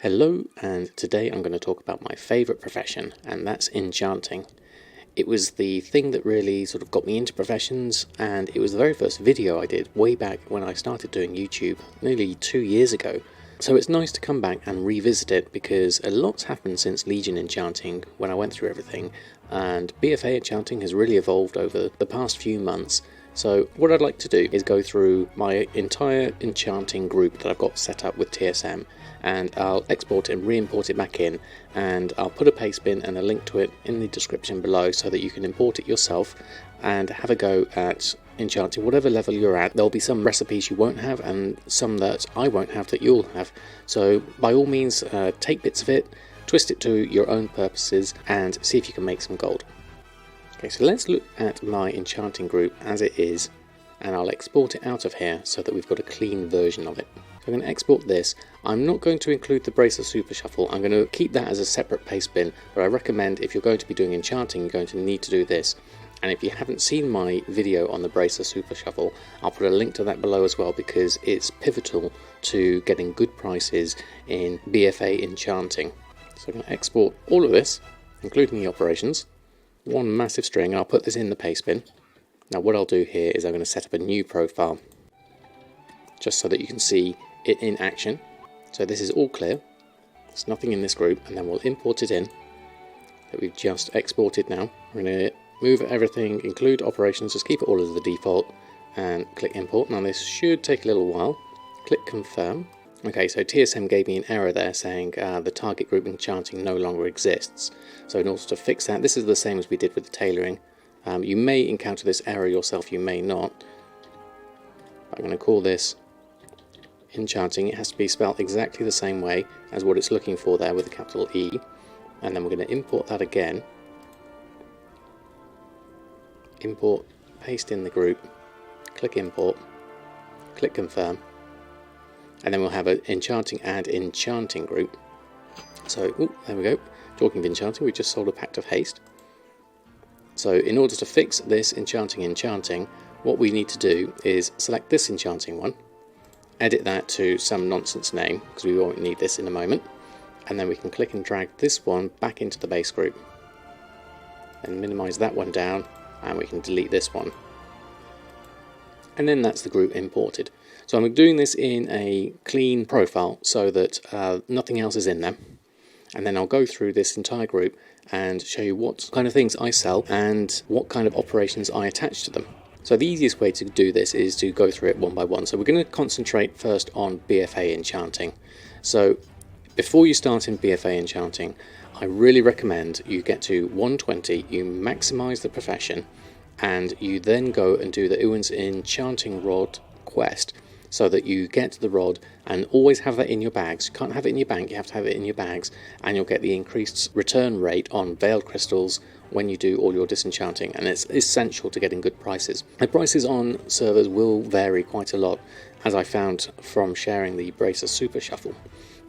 Hello, and today I'm going to talk about my favourite profession, and that's enchanting. It was the thing that really sort of got me into professions, and it was the very first video I did way back when I started doing YouTube nearly 2 years ago. So it's nice to come back and revisit it because a lot's happened since Legion Enchanting when I went through everything, and BfA Enchanting has really evolved over the past few months. So what I'd like to do is go through my entire enchanting group that I've got set up with TSM, and I'll export it and re-import it back in, and I'll put a Pastebin and a link to it in the description below so that you can import it yourself and have a go at enchanting whatever level you're at. There'll be some recipes you won't have and some that I won't have that you'll have, so by all means take bits of it, twist it to your own purposes and see if you can make some gold. Okay, so let's look at my enchanting group as it is, and I'll export it out of here so that we've got a clean version of it. So I'm going to export this. I'm not going to include the Bracer Super Shuffle. I'm going to keep that as a separate Pastebin, but I recommend if you're going to be doing enchanting, you're going to need to do this. And if you haven't seen my video on the Bracer Super Shuffle, I'll put a link to that below as well because it's pivotal to getting good prices in BfA Enchanting. So I'm going to export all of this, including the operations. One massive string, and I'll put this in the Pastebin. Now what I'll do here is I'm going to set up a new profile just so that you can see it in action. So this is all clear, there's nothing in this group, and then we'll import it in that we've just exported now. We're going to move everything, include operations, just keep it all as the default and click import. Now this should take a little while. Click confirm. Okay, so TSM gave me an error there saying the target group enchanting no longer exists. So in order to fix that, this is the same as we did with the tailoring. You may encounter this error yourself, you may not. I'm going to call this enchanting. It has to be spelled exactly the same way as what it's looking for there with a capital E. And then we're going to import that again. Import, paste in the group, click import, click confirm. And then we'll have an enchanting and enchanting group. So, there we go. Talking of enchanting, we just sold a Pact of Haste. So in order to fix this enchanting, what we need to do is select this enchanting one, edit that to some nonsense name, because we won't need this in a moment, and then we can click and drag this one back into the base group. And minimize that one down, and we can delete this one. And then that's the group imported. So I'm doing this in a clean profile so that nothing else is in there. And then I'll go through this entire group and show you what kind of things I sell and what kind of operations I attach to them. So the easiest way to do this is to go through it one by one. So we're going to concentrate first on BfA Enchanting. So before you start in BfA Enchanting, I really recommend you get to 120, you maximize the profession, and you then go and do the Uwin's Enchanting Rod quest so that you get the rod and always have that in your bags. You can't have it in your bank, you have to have it in your bags, and you'll get the increased return rate on veiled crystals when you do all your disenchanting, and it's essential to getting good prices. The prices on servers will vary quite a lot, as I found from sharing the Bracer Super Shuffle.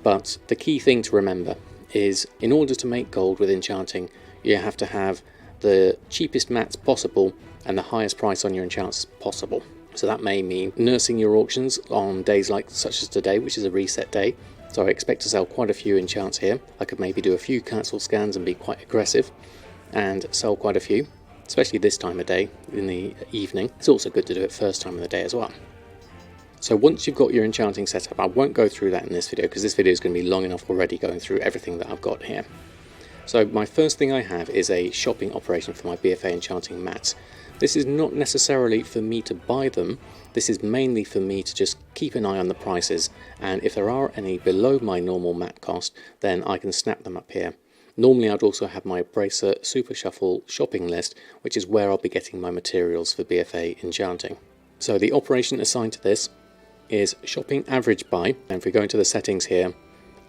But the key thing to remember is in order to make gold with enchanting, you have to have the cheapest mats possible and the highest price on your enchants possible. So that may mean nursing your auctions on days like such as today, which is a reset day. So I expect to sell quite a few enchants here. I could maybe do a few cancel scans and be quite aggressive and sell quite a few, especially this time of day in the evening. It's also good to do it first time of the day as well. So once you've got your enchanting set up, I won't go through that in this video because this video is going to be long enough already going through everything that I've got here. So my first thing I have is a shopping operation for my BfA Enchanting mats. This is not necessarily for me to buy them, this is mainly for me to just keep an eye on the prices, and if there are any below my normal mat cost, then I can snap them up here. Normally I'd also have my Bracer Super Shuffle shopping list, which is where I'll be getting my materials for BfA Enchanting. So the operation assigned to this is shopping average buy, and if we go into the settings here,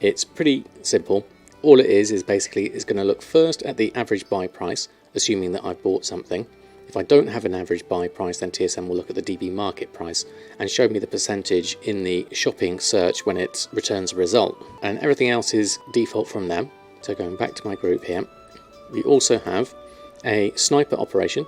it's pretty simple. All it is basically it's going to look first at the average buy price, assuming that I've bought something. If I don't have an average buy price, then TSM will look at the DB market price and show me the percentage in the shopping search when it returns a result. And everything else is default from there. So going back to my group here, we also have a sniper operation,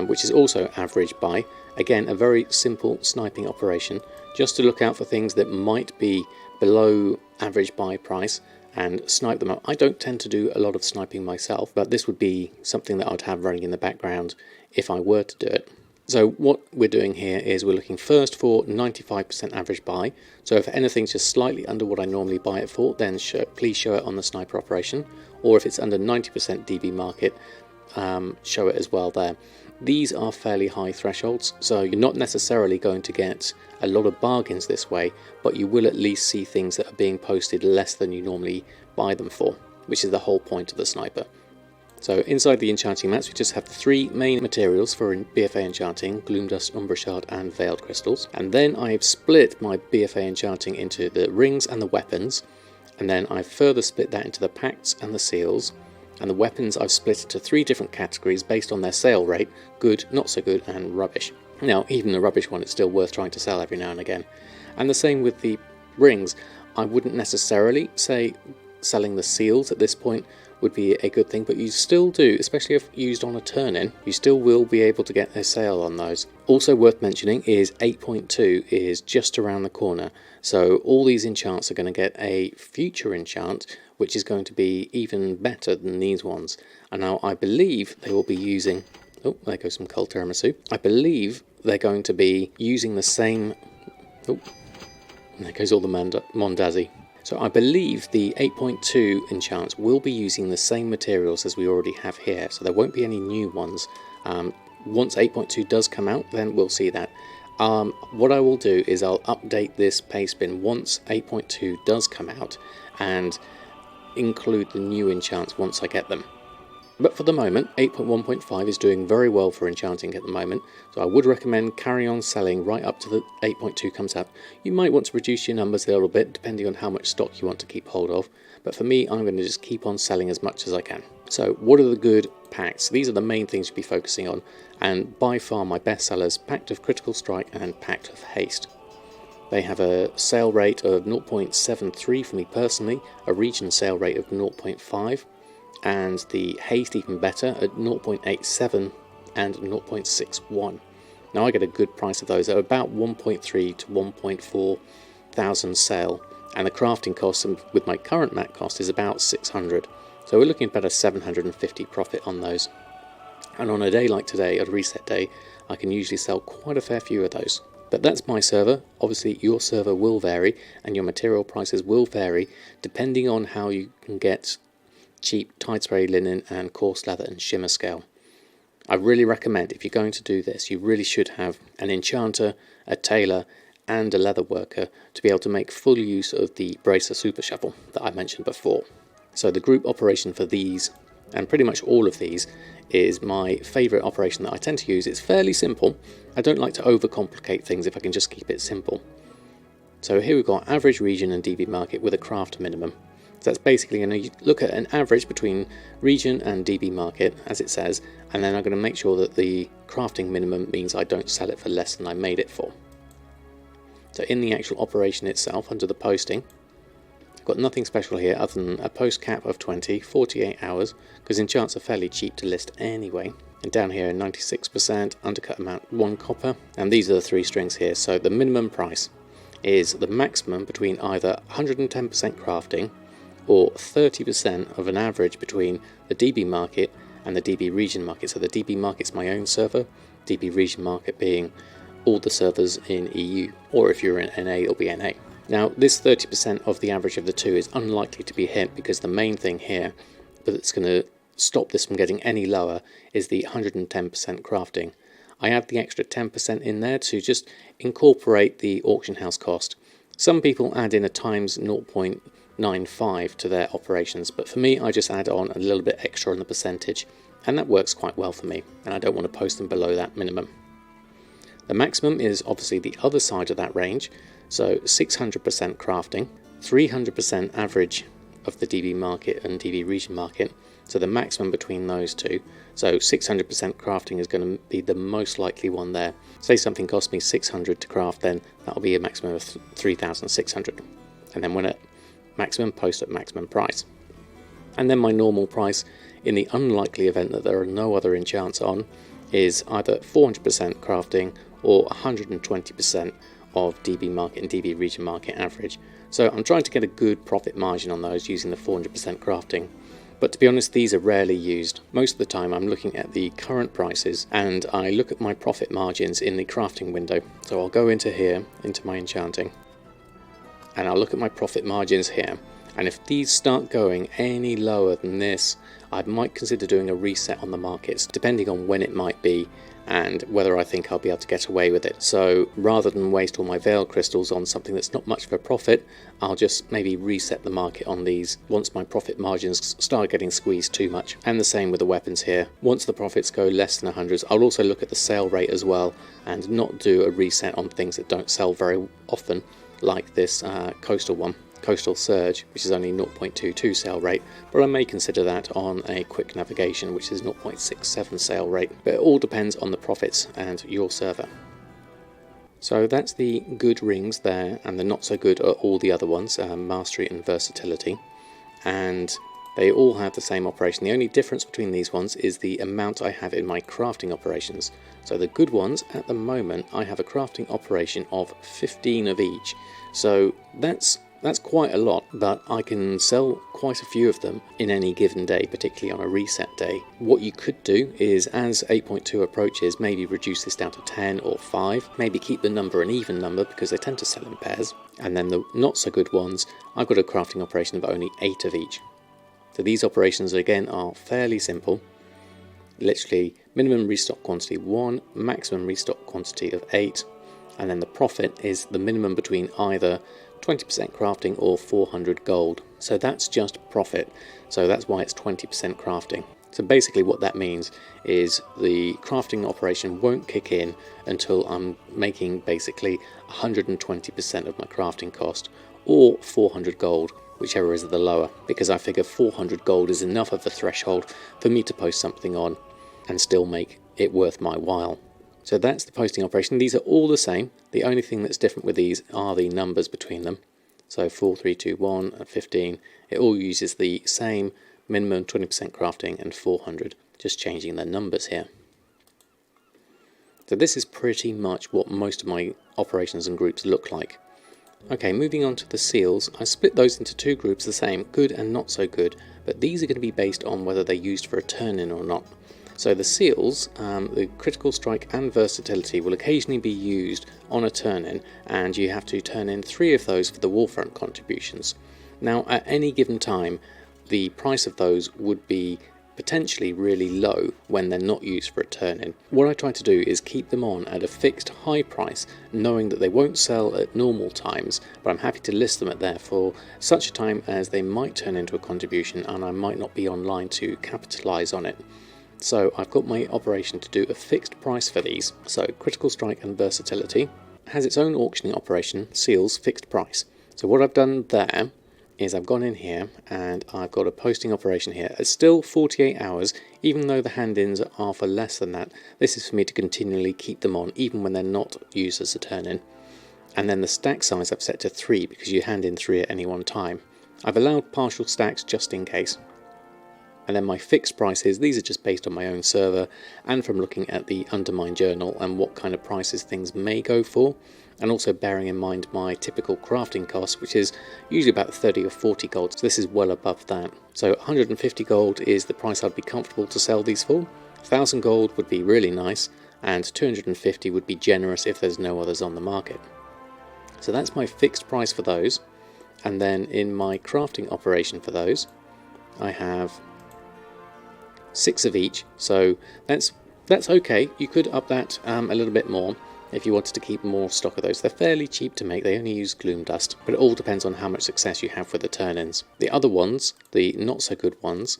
which is also average buy. Again, a very simple sniping operation, just to look out for things that might be below average buy price and snipe them up. I don't tend to do a lot of sniping myself, but this would be something that I'd have running in the background if I were to do it. So what we're doing here is we're looking first for 95% average buy. So if anything's just slightly under what I normally buy it for, then please show it on the sniper operation. Or if it's under 90% DB market, show it as well there. These are fairly high thresholds, so you're not necessarily going to get a lot of bargains this way, but you will at least see things that are being posted less than you normally buy them for, which is the whole point of the sniper. So inside the enchanting mats we just have the three main materials for BfA Enchanting: Gloomdust, Umbra Shard and Veiled Crystals. And then I've split my BfA Enchanting into the rings and the weapons, and then I've further split that into the pacts and the seals. And the weapons I've split into three different categories based on their sale rate: good, not so good and rubbish. Now even the rubbish one is still worth trying to sell every now and again. And the same with the rings. I wouldn't necessarily say selling the seals at this point would be a good thing, but you still do, especially if used on a turn-in, you still will be able to get a sale on those. Also worth mentioning is 8.2 is just around the corner, so all these enchants are going to get a future enchant which is going to be even better than these ones. And now I believe they will be using, oh there goes some cold tiramisu, I believe they're going to be using the same, oh there goes all the Mondazzi. So I believe the 8.2 enchants will be using the same materials as we already have here, so there won't be any new ones. Once 8.2 does come out, then we'll see that. What I will do is I'll update this Pastebin once 8.2 does come out and include the new enchants once I get them. But for the moment, 8.1.5 is doing very well for enchanting at the moment, so I would recommend carry on selling right up to the 8.2 comes out. You might want to reduce your numbers a little bit depending on how much stock you want to keep hold of, but for me I'm going to just keep on selling as much as I can. So what are the good packs? These are the main things to be focusing on, and by far my best sellers: Pact of Critical Strike and Pact of Haste. They have a sale rate of 0.73 for me personally, a region sale rate of 0.5, and the haste even better at 0.87 and 0.61. Now I get a good price of those at about 1.3 to 1.4 thousand sale, and the crafting cost with my current mat cost is about 600, so we're looking at about a 750 profit on those. And on a day like today, a reset day, I can usually sell quite a fair few of those. But that's my server. Obviously your server will vary and your material prices will vary depending on how you can get cheap tide spray linen and coarse leather and shimmer scale. I really recommend, if you're going to do this, you really should have an enchanter, a tailor and a leather worker to be able to make full use of the bracer super shovel that I mentioned before. So the group operation for these, and pretty much all of these, is my favourite operation that I tend to use. It's fairly simple. I don't like to overcomplicate things if I can just keep it simple. So here we've got average region and DB market with a craft minimum. So that's basically going to look at an average between region and DB market, as it says, and then I'm going to make sure that the crafting minimum means I don't sell it for less than I made it for. So in the actual operation itself, under the posting, I've got nothing special here other than a post cap of 20, 48 hours, because enchants are fairly cheap to list anyway. And down here 96%, undercut amount 1 copper, and these are the three strings here. So the minimum price is the maximum between either 110% crafting or 30% of an average between the DB market and the DB region market. So the DB market's my own server, DB region market being all the servers in EU, or if you're in NA, it'll be NA. Now this 30% of the average of the two is unlikely to be hit, because the main thing here that's going to stop this from getting any lower is the 110% crafting. I add the extra 10% in there to just incorporate the auction house cost. Some people add in a times 0.95 to their operations, but for me I just add on a little bit extra on the percentage, and that works quite well for me, and I don't want to post them below that minimum. The maximum is obviously the other side of that range, so 600% crafting, 300% average of the DB market and DB region market, so the maximum between those two. So 600% crafting is going to be the most likely one there. Say something cost me 600 to craft, then that'll be a maximum of 3,600, and then when at maximum, post at maximum price. And then my normal price, in the unlikely event that there are no other enchants on, is either 400% crafting or 120% of DB market and DB region market average. So I'm trying to get a good profit margin on those using the 400% crafting. But to be honest, these are rarely used. Most of the time I'm looking at the current prices and I look at my profit margins in the crafting window. So I'll go into here, into my enchanting, and I'll look at my profit margins here. And if these start going any lower than this, I might consider doing a reset on the markets, depending on when it might be and whether I think I'll be able to get away with it. So rather than waste all my veil crystals on something that's not much of a profit, I'll just maybe reset the market on these once my profit margins start getting squeezed too much. And the same with the weapons here. Once the profits go less than 100s, I'll also look at the sale rate as well and not do a reset on things that don't sell very often, like this coastal one. Coastal Surge, which is only 0.22 sale rate, but I may consider that on a quick navigation, which is 0.67 sale rate. But it all depends on the profits and your server. So that's the good rings there, and the not so good are all the other ones, Mastery and Versatility, and they all have the same operation. The only difference between these ones is the amount I have in my crafting operations. So the good ones, at the moment, I have a crafting operation of 15 of each. So that's quite a lot, but I can sell quite a few of them in any given day, particularly on a reset day. What you could do is, as 8.2 approaches, maybe reduce this down to 10 or 5, maybe keep the number an even number because they tend to sell in pairs. And then the not so good ones, I've got a crafting operation of only 8 of each. So these operations again are fairly simple. Literally minimum restock quantity 1, maximum restock quantity of 8, and then the profit is the minimum between either 20% crafting or 400 gold. So that's just profit. So that's why it's 20% crafting. So basically what that means is the crafting operation won't kick in until I'm making basically 120% of my crafting cost, or 400 gold, whichever is the lower, because I figure 400 gold is enough of a threshold for me to post something on and still make it worth my while. So that's the posting operation. These are all the same. The only thing that's different with these are the numbers between them. So 4, 3, 2, 1 and 15. It all uses the same minimum 20% crafting and 400, just changing the numbers here. So this is pretty much what most of my operations and groups look like. Okay, moving on to the seals. I split those into 2 groups the same, good and not so good, but these are going to be based on whether they're used for a turn-in or not. So the seals, the critical strike and versatility will occasionally be used on a turn-in, and you have to turn in 3 of those for the warfront contributions. Now at any given time, the price of those would be potentially really low when they're not used for a turn-in. What I try to do is keep them on at a fixed high price, knowing that they won't sell at normal times, but I'm happy to list them at there for such a time as they might turn into a contribution and I might not be online to capitalise on it. So I've got my operation to do a fixed price for these. So critical strike and versatility has its own auctioning operation, seals fixed price. So what I've done there is I've gone in here and I've got a posting operation here. It's still 48 hours, even though the hand-ins are for less than that. This is for me to continually keep them on, even when they're not used as a turn-in. And then the stack size I've set to 3 because you hand in 3 at any one time. I've allowed partial stacks just in case. And then my fixed prices, these are just based on my own server and from looking at the Undermine journal and what kind of prices things may go for, and also bearing in mind my typical crafting cost, which is usually about 30 or 40 gold, so this is well above that. So 150 gold is the price I'd be comfortable to sell these for, 1000 gold would be really nice, and 250 would be generous if there's no others on the market. So that's my fixed price for those, and then in my crafting operation for those, I have 6 of each, so that's okay. You could up that a little bit more if you wanted to keep more stock of those. They're fairly cheap to make, they only use gloom dust, but it all depends on how much success you have with the turn-ins. The other ones, the not so good ones,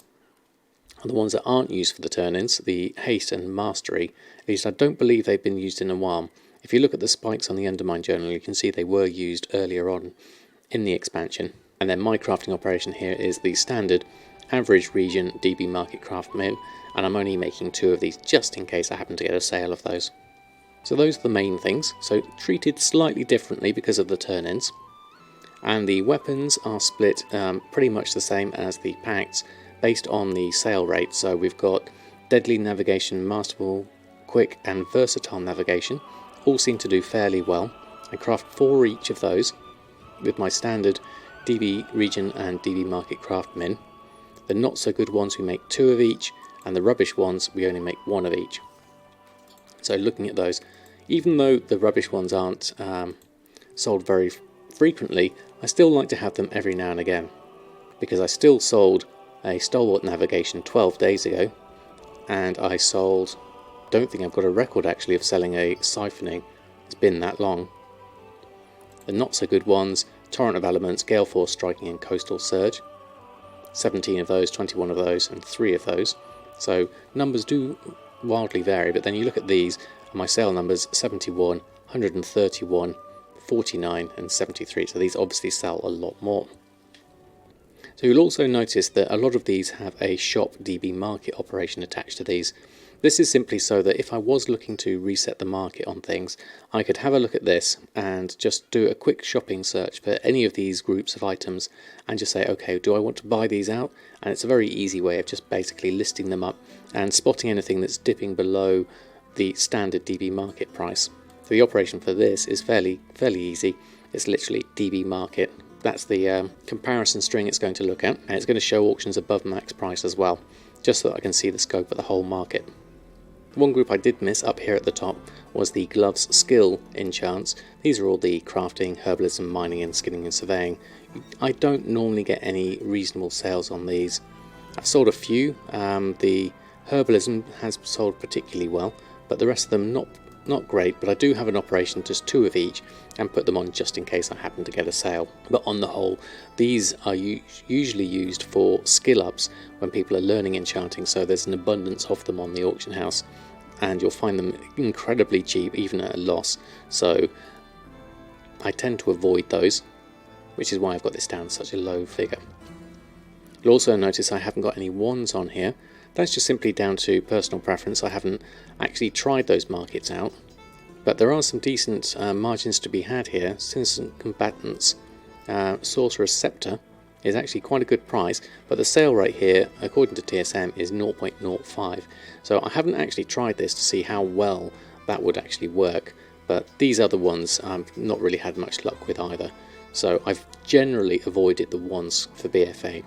are the ones that aren't used for the turn-ins, the haste and mastery. At least I don't believe they've been used in a while. If you look at the spikes on the Undermine journal, you can see they were used earlier on in the expansion. And then my crafting operation here is the standard average region DB market craft min, and I'm only making 2 of these just in case I happen to get a sale of those. So those are the main things, so treated slightly differently because of the turn-ins. And the weapons are split pretty much the same as the pacts based on the sale rate. So we've got deadly navigation, masterful, quick and versatile navigation, all seem to do fairly well. I craft 4 each of those, with my standard DB Region and DB Market Craftmin. The not so good ones we make 2 of each, and the rubbish ones we only make 1 of each. So looking at those, even though the rubbish ones aren't sold very frequently, I still like to have them every now and again, because I still sold a Stalwart Navigation 12 days ago, and I sold, don't think I've got a record actually of selling a Siphoning, it's been that long. The not so good ones, Torrent of Elements, Gale Force Striking and Coastal Surge, 17 of those, 21 of those and 3 of those. So numbers do wildly vary, but then you look at these and my sale numbers 71, 131, 49 and 73, so these obviously sell a lot more. So you'll also notice that a lot of these have a shop DB market operation attached to these. This is simply so that if I was looking to reset the market on things, I could have a look at this and just do a quick shopping search for any of these groups of items and just say, okay, do I want to buy these out? And it's a very easy way of just basically listing them up and spotting anything that's dipping below the standard DB market price. So the operation for this is fairly easy. It's literally DB market. That's the comparison string it's going to look at, and it's going to show auctions above max price as well, just so that I can see the scope of the whole market. One group I did miss up here at the top was the gloves skill enchants. These are all the crafting, herbalism, mining and skinning and surveying. I don't normally get any reasonable sales on these. I've sold a few. The herbalism has sold particularly well, but the rest of them not great, but I do have an operation, just 2 of each, and put them on just in case I happen to get a sale. But on the whole, these are usually used for skill ups when people are learning enchanting, so there's an abundance of them on the auction house, and you'll find them incredibly cheap, even at a loss. So I tend to avoid those, which is why I've got this down to such a low figure. You'll also notice I haven't got any wands on here. That's just simply down to personal preference. I haven't actually tried those markets out, but there are some decent margins to be had here. Citizen Combatants Sorcerer's Scepter is actually quite a good price, but the sale rate here, according to TSM, is 0.05. So I haven't actually tried this to see how well that would actually work, but these other ones I've not really had much luck with either. So I've generally avoided the ones for BfA.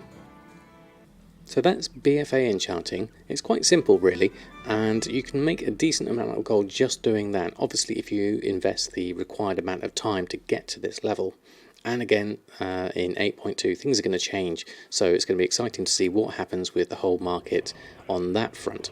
So that's BfA Enchanting. It's quite simple really, and you can make a decent amount of gold just doing that, obviously if you invest the required amount of time to get to this level. And again, in 8.2 things are going to change, so it's going to be exciting to see what happens with the whole market on that front.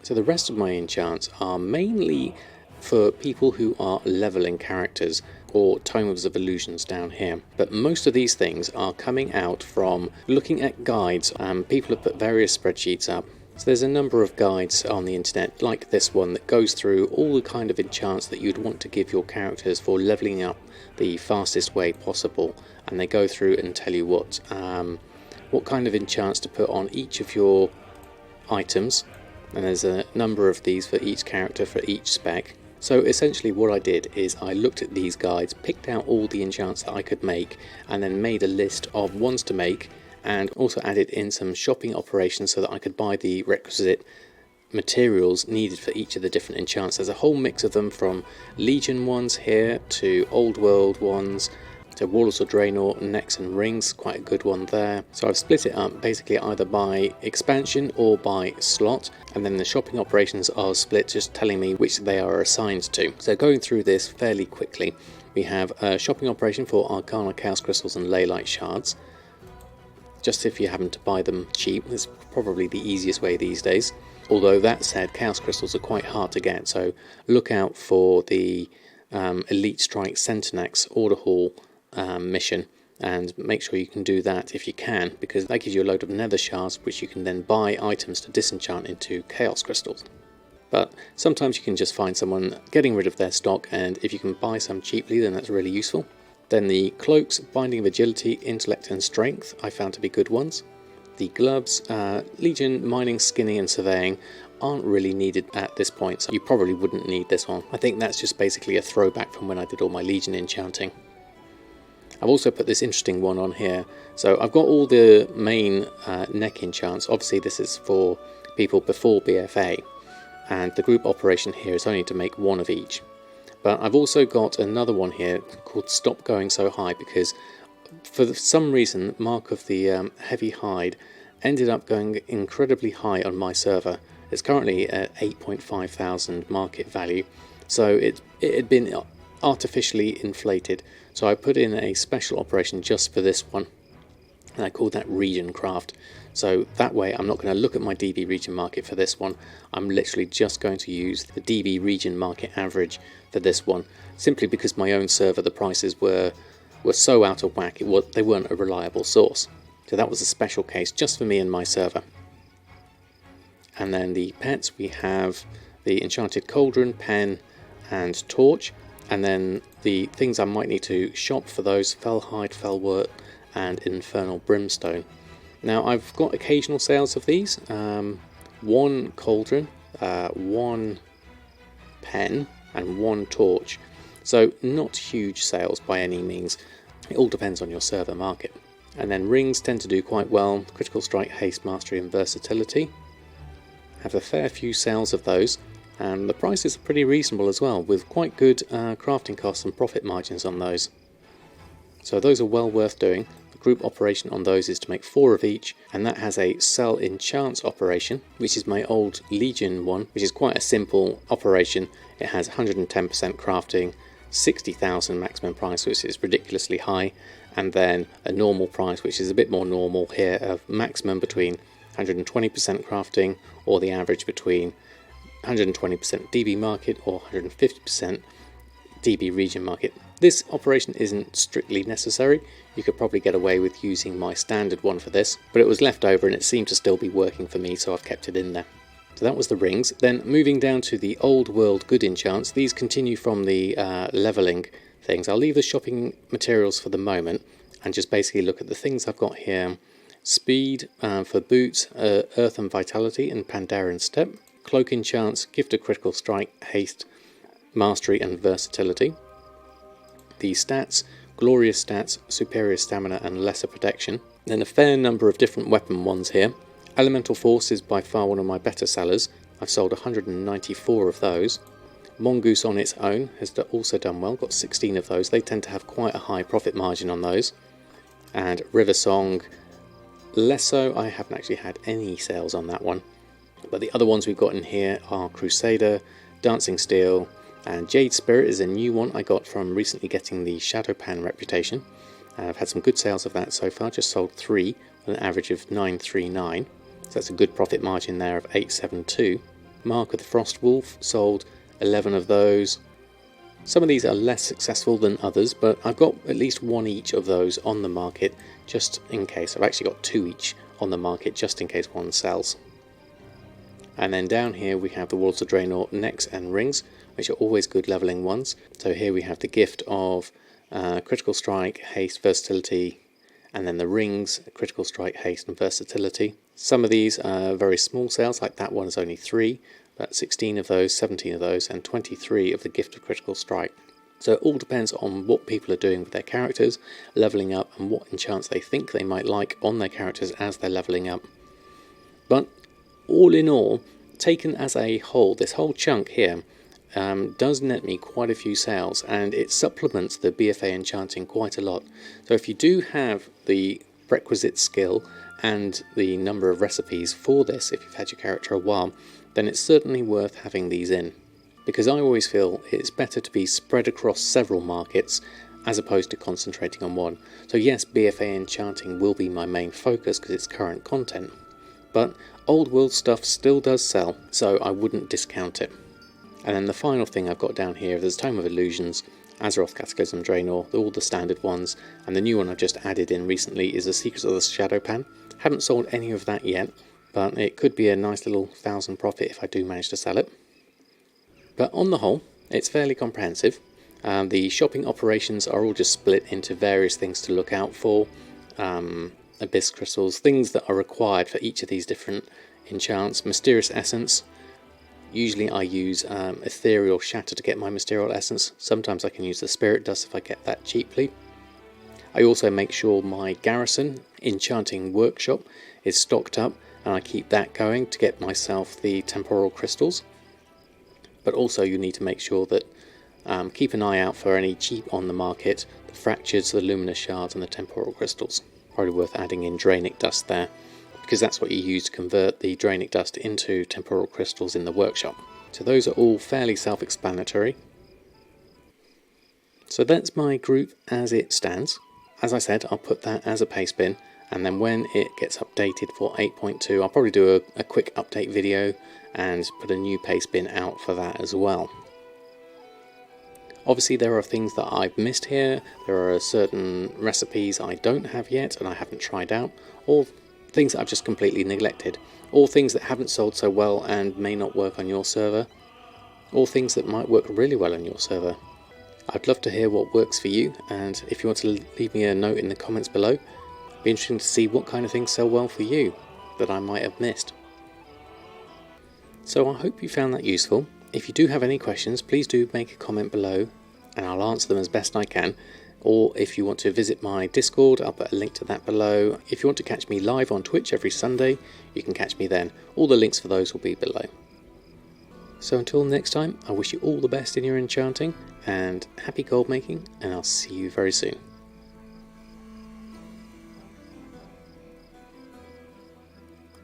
So the rest of my enchants are mainly for people who are leveling characters, or Tomes of Illusions down here. But most of these things are coming out from looking at guides. People have put various spreadsheets up. So there's a number of guides on the internet, like this one, that goes through all the kind of enchants that you'd want to give your characters for leveling up the fastest way possible. And they go through and tell you what kind of enchants to put on each of your items. And there's a number of these for each character for each spec. So essentially what I did is I looked at these guides, picked out all the enchants that I could make, and then made a list of ones to make, and also added in some shopping operations so that I could buy the requisite materials needed for each of the different enchants. There's a whole mix of them, from Legion ones here to Old World ones to Warlords of Draenor, Necks and Rings, quite a good one there. So I've split it up basically either by expansion or by slot, and then the shopping operations are split, just telling me which they are assigned to. So going through this fairly quickly, we have a shopping operation for Arcana Chaos Crystals and Leylight Shards. Just if you happen to buy them cheap, it's probably the easiest way these days. Although that said, Chaos Crystals are quite hard to get, so look out for the Elite Strike Centenax Order Hall mission, and make sure you can do that if you can, because that gives you a load of nether shards which you can then buy items to disenchant into Chaos Crystals. But sometimes you can just find someone getting rid of their stock, and if you can buy some cheaply, then that's really useful. Then the cloaks, Binding of Agility, Intellect and Strength, I found to be good ones. The gloves, Legion, Mining, Skinning and Surveying aren't really needed at this point, so you probably wouldn't need this one. I think that's just basically a throwback from when I did all my Legion enchanting. I've also put this interesting one on here. So I've got all the main neck enchants. Obviously this is for people before BfA, and the group operation here is only to make 1 of each. But I've also got another one here called Stop Going So High, because for some reason Mark of the Heavy Hide ended up going incredibly high on my server. It's currently at 8.5 thousand market value, so it had been artificially inflated. So I put in a special operation just for this one, and I called that Region Craft. So that way I'm not going to look at my DB region market for this one. I'm literally just going to use the DB region market average for this one, simply because my own server, the prices were so out of whack, they weren't a reliable source. So that was a special case just for me and my server. And then the pets, we have the Enchanted Cauldron, Pen and Torch. And then the things I might need to shop for those, Fellhide, Fellwort and Infernal Brimstone. Now I've got occasional sales of these, one Cauldron, one Pen and one Torch, so not huge sales by any means. It all depends on your server market. And then rings tend to do quite well, Critical Strike, Haste, Mastery and Versatility. Have a fair few sales of those, and the prices are pretty reasonable as well, with quite good crafting costs and profit margins on those. So those are well worth doing. The group operation on those is to make 4 of each, and that has a sell enchants operation, which is my old Legion one, which is quite a simple operation. It has 110% crafting, 60,000 maximum price, which is ridiculously high, and then a normal price, which is a bit more normal here, of maximum between 120% crafting, or the average between 120% DB market or 150% DB region market. This operation isn't strictly necessary. You could probably get away with using my standard one for this, but it was left over and it seemed to still be working for me, so I've kept it in there. So that was the rings. Then moving down to the old world good enchants, these continue from the leveling things. I'll leave the shopping materials for the moment and just basically look at the things I've got here. Speed for boots, Earth and Vitality and Pandaren Step. Cloak enchants, Gift of Critical Strike, Haste, Mastery and Versatility. The stats, Glorious Stats, Superior Stamina and Lesser Protection. Then a fair number of different weapon ones here. Elemental Force is by far one of my better sellers. I've sold 194 of those. Mongoose on its own has also done well, got 16 of those. They tend to have quite a high profit margin on those. And River Song, less so. I haven't actually had any sales on that one. But the other ones we've got in here are Crusader, Dancing Steel, and Jade Spirit is a new one I got from recently getting the Shadow Pan reputation. I've had some good sales of that so far, just sold 3 with an average of 939. So that's a good profit margin there of 872. Mark of the Frost Wolf, sold 11 of those. Some of these are less successful than others, but I've got at least 1 each of those on the market just in case. I've actually got 2 each on the market just in case one sells. And then down here we have the Warlords of Draenor necks and rings, which are always good leveling ones. So here we have the gift of Critical Strike, Haste, Versatility, and then the rings, Critical Strike, Haste and Versatility. Some of these are very small sales, like that one is only 3, but 16 of those, 17 of those, and 23 of the gift of Critical Strike. So it all depends on what people are doing with their characters, leveling up, and what enchants they think they might like on their characters as they're leveling up. But all in all, taken as a whole, this whole chunk here does net me quite a few sales, and it supplements the BfA Enchanting quite a lot. So if you do have the requisite skill and the number of recipes for this, if you've had your character a while, then it's certainly worth having these in. Because I always feel it's better to be spread across several markets as opposed to concentrating on one. So yes, BfA Enchanting will be my main focus because it's current content, but old world stuff still does sell, so I wouldn't discount it. And then the final thing I've got down here is Tome of Illusions, Azeroth Cataclysm Draenor, all the standard ones, and the new one I've just added in recently is the Secrets of the Shadow Pan. Haven't sold any of that yet, but it could be a nice little 1,000 profit if I do manage to sell it. But on the whole, it's fairly comprehensive. The shopping operations are all just split into various things to look out for. Abyss crystals, things that are required for each of these different enchants. Mysterious Essence. Usually I use Ethereal Shatter to get my Mysterial Essence. Sometimes I can use the Spirit Dust if I get that cheaply. I also make sure my Garrison Enchanting Workshop is stocked up, and I keep that going to get myself the Temporal Crystals. But also you need to make sure that Keep an eye out for any cheap on the market, the fractures, the luminous shards and the temporal crystals. Probably worth adding in Drainic dust there, because that's what you use to convert the Drainic dust into temporal crystals in the workshop. So those are all fairly self-explanatory. So that's my group as it stands. As I said, I'll put that as a Pastebin, and then when it gets updated for 8.2, I'll probably do a quick update video and put a new Pastebin out for that as well. Obviously there are things that I've missed here, there are certain recipes I don't have yet and I haven't tried out, or things that I've just completely neglected, or things that haven't sold so well and may not work on your server, or things that might work really well on your server. I'd love to hear what works for you, and if you want to leave me a note in the comments below, it'd be interesting to see what kind of things sell well for you that I might have missed. So I hope you found that useful. If you do have any questions, please do make a comment below and I'll answer them as best I can. Or if you want to visit my Discord, I'll put a link to that below. If you want to catch me live on Twitch every Sunday, you can catch me then. All the links for those will be below. So until next time, I wish you all the best in your enchanting and happy gold making, and I'll see you very soon.